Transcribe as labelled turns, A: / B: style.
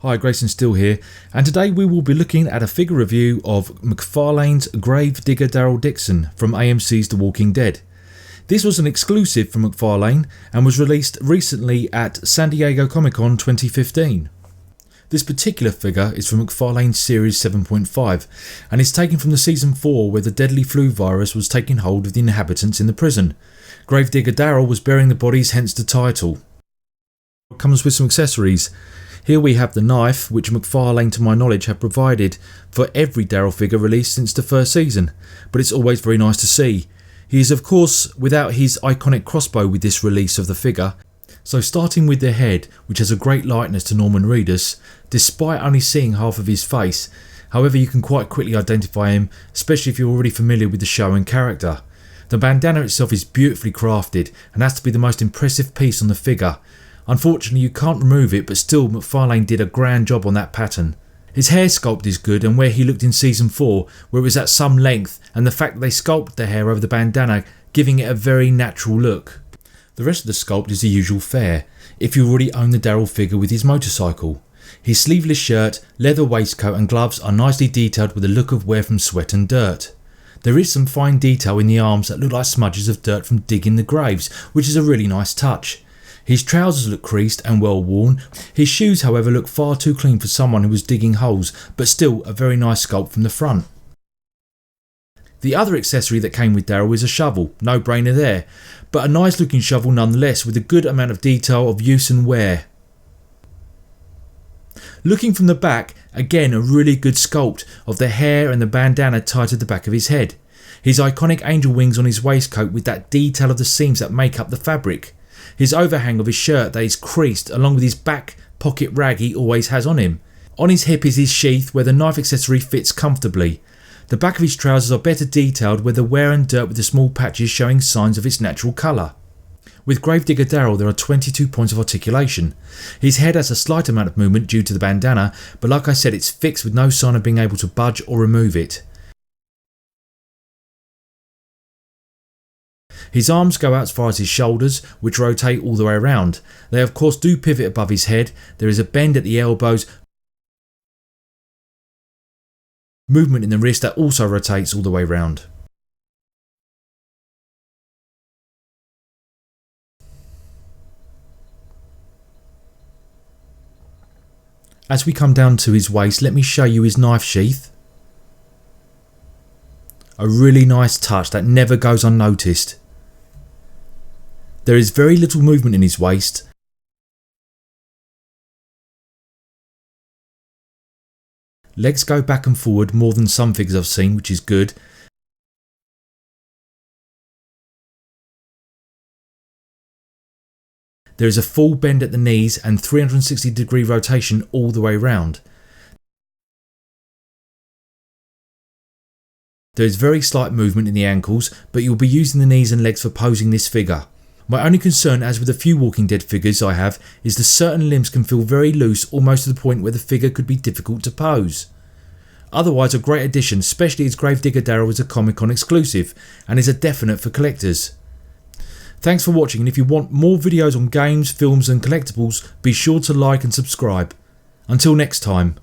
A: Hi, Grayson Still here, and today we will be looking at a figure review of McFarlane's Grave Digger Daryl Dixon from AMC's The Walking Dead. This was an exclusive from McFarlane and was released recently at San Diego Comic-Con 2015. This particular figure is from McFarlane Series 7.5 and is taken from the Season 4 where the deadly flu virus was taking hold of the inhabitants in the prison. Grave Digger Daryl was burying the bodies, hence the title. It comes with some accessories. Here we have the knife, which McFarlane to my knowledge have provided for every Daryl figure released since the first season, but it's always very nice to see. He is of course without his iconic crossbow with this release of the figure, so starting with the head, which has a great likeness to Norman Reedus, despite only seeing half of his face. However, you can quite quickly identify him, especially if you're already familiar with the show and character. The bandana itself is beautifully crafted and has to be the most impressive piece on the figure. Unfortunately, you can't remove it, but still McFarlane did a grand job on that pattern. His hair sculpt is good, and where he looked in Season 4, where it was at some length, and the fact that they sculpted the hair over the bandana, giving it a very natural look. The rest of the sculpt is the usual fare, if you already own the Daryl figure with his motorcycle. His sleeveless shirt, leather waistcoat and gloves are nicely detailed with a look of wear from sweat and dirt. There is some fine detail in the arms that look like smudges of dirt from digging the graves, which is a really nice touch. His trousers look creased and well worn. His shoes however look far too clean for someone who was digging holes, but still a very nice sculpt from the front. The other accessory that came with Daryl is a shovel, no brainer there, but a nice looking shovel nonetheless with a good amount of detail of use and wear. Looking from the back, again a really good sculpt of the hair and the bandana tied to the back of his head. His iconic angel wings on his waistcoat with that detail of the seams that make up the fabric. His overhang of his shirt that is creased along with his back pocket rag he always has on him. On his hip is his sheath where the knife accessory fits comfortably. The back of his trousers are better detailed with the wear and dirt with the small patches showing signs of its natural colour. With Grave Digger Daryl there are 22 points of articulation. His head has a slight amount of movement due to the bandana, but like I said, it's fixed with no sign of being able to budge or remove it. His arms go out as far as his shoulders, which rotate all the way around. They of course do pivot above his head. There is a bend at the elbows, movement in the wrist that also rotates all the way around. As we come down to his waist, let me show you his knife sheath. A really nice touch that never goes unnoticed. There is very little movement in his waist. Legs go back and forward more than some figures I've seen, which is good. There is a full bend at the knees and 360-degree rotation all the way round. There is very slight movement in the ankles, but you'll be using the knees and legs for posing this figure. My only concern, as with a few Walking Dead figures I have, is that certain limbs can feel very loose, almost to the point where the figure could be difficult to pose. Otherwise a great addition, especially as Grave Digger Daryl is a Comic-Con exclusive and is a definite for collectors. Thanks for watching, and if you want more videos on games, films and collectibles, be sure to like and subscribe. Until next time.